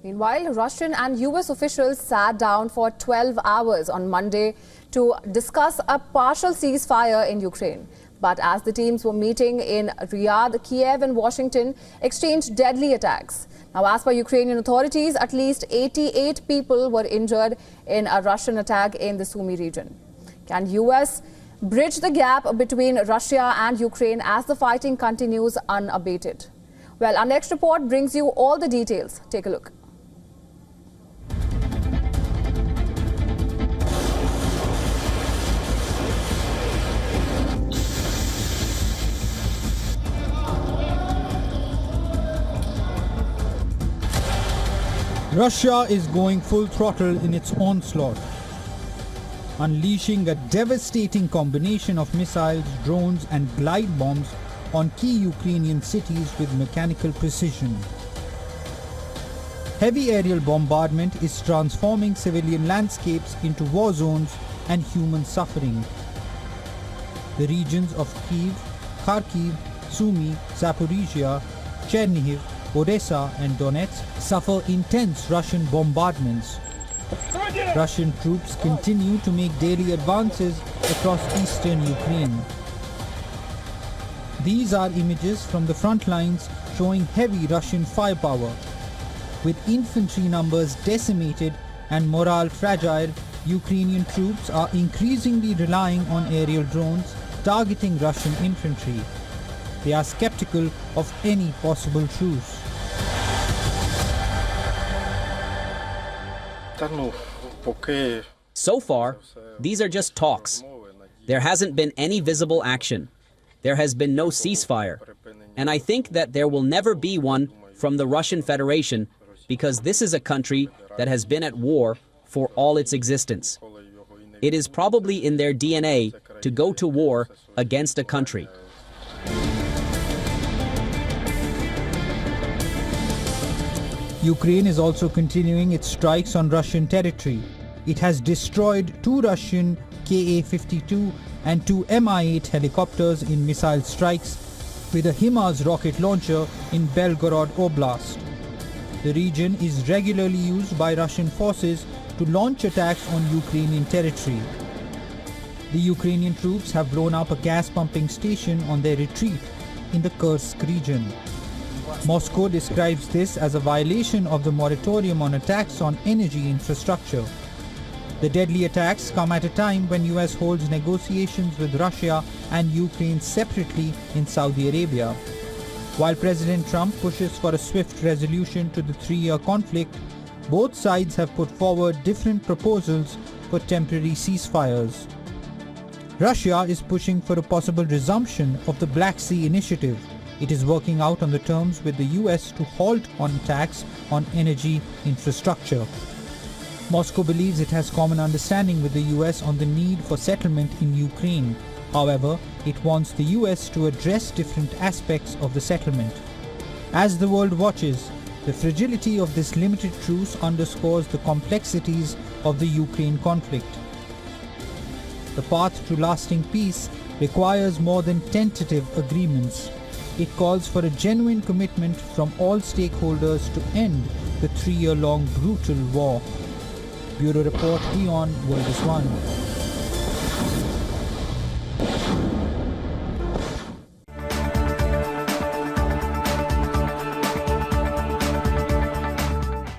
Meanwhile, Russian and US officials sat down for 12 hours on Monday to discuss a partial ceasefire in Ukraine. But as the teams were meeting in Riyadh, Kyiv and Washington exchanged deadly attacks. Now, as per Ukrainian authorities, at least 88 people were injured in a Russian attack in the Sumy region. Can US bridge the gap between Russia and Ukraine as the fighting continues unabated? Well, our next report brings you all the details. Take a look. Russia is going full throttle in its onslaught, unleashing a devastating combination of missiles, drones and glide bombs on key Ukrainian cities with mechanical precision. Heavy aerial bombardment is transforming civilian landscapes into war zones and human suffering. The regions of Kyiv, Kharkiv, Sumy, Zaporizhia, Chernihiv, Odessa and Donetsk suffer intense Russian bombardments. Russian troops continue to make daily advances across eastern Ukraine. These are images from the front lines showing heavy Russian firepower. With infantry numbers decimated and morale fragile, Ukrainian troops are increasingly relying on aerial drones targeting Russian infantry. They are skeptical of any possible truce. So far, these are just talks. There hasn't been any visible action. There has been no ceasefire. And I think that there will never be one from the Russian Federation because this is a country that has been at war for all its existence. It is probably in their DNA to go to war against a country. Ukraine is also continuing its strikes on Russian territory. It has destroyed 2 Russian Ka-52 and 2 Mi-8 helicopters in missile strikes with a HIMARS rocket launcher in Belgorod Oblast. The region is regularly used by Russian forces to launch attacks on Ukrainian territory. The Ukrainian troops have blown up a gas pumping station on their retreat in the Kursk region. Moscow describes this as a violation of the moratorium on attacks on energy infrastructure. The deadly attacks come at a time when US holds negotiations with Russia and Ukraine separately in Saudi Arabia. While President Trump pushes for a swift resolution to the 3-year conflict, both sides have put forward different proposals for temporary ceasefires. Russia is pushing for a possible resumption of the Black Sea Initiative. It is working out on the terms with the US to halt on attacks on energy infrastructure. Moscow believes it has common understanding with the US on the need for settlement in Ukraine. However, it wants the US to address different aspects of the settlement. As the world watches, the fragility of this limited truce underscores the complexities of the Ukraine conflict. The path to lasting peace requires more than tentative agreements. It calls for a genuine commitment from all stakeholders to end the 3-year-long brutal war. Bureau Report, WION World is One.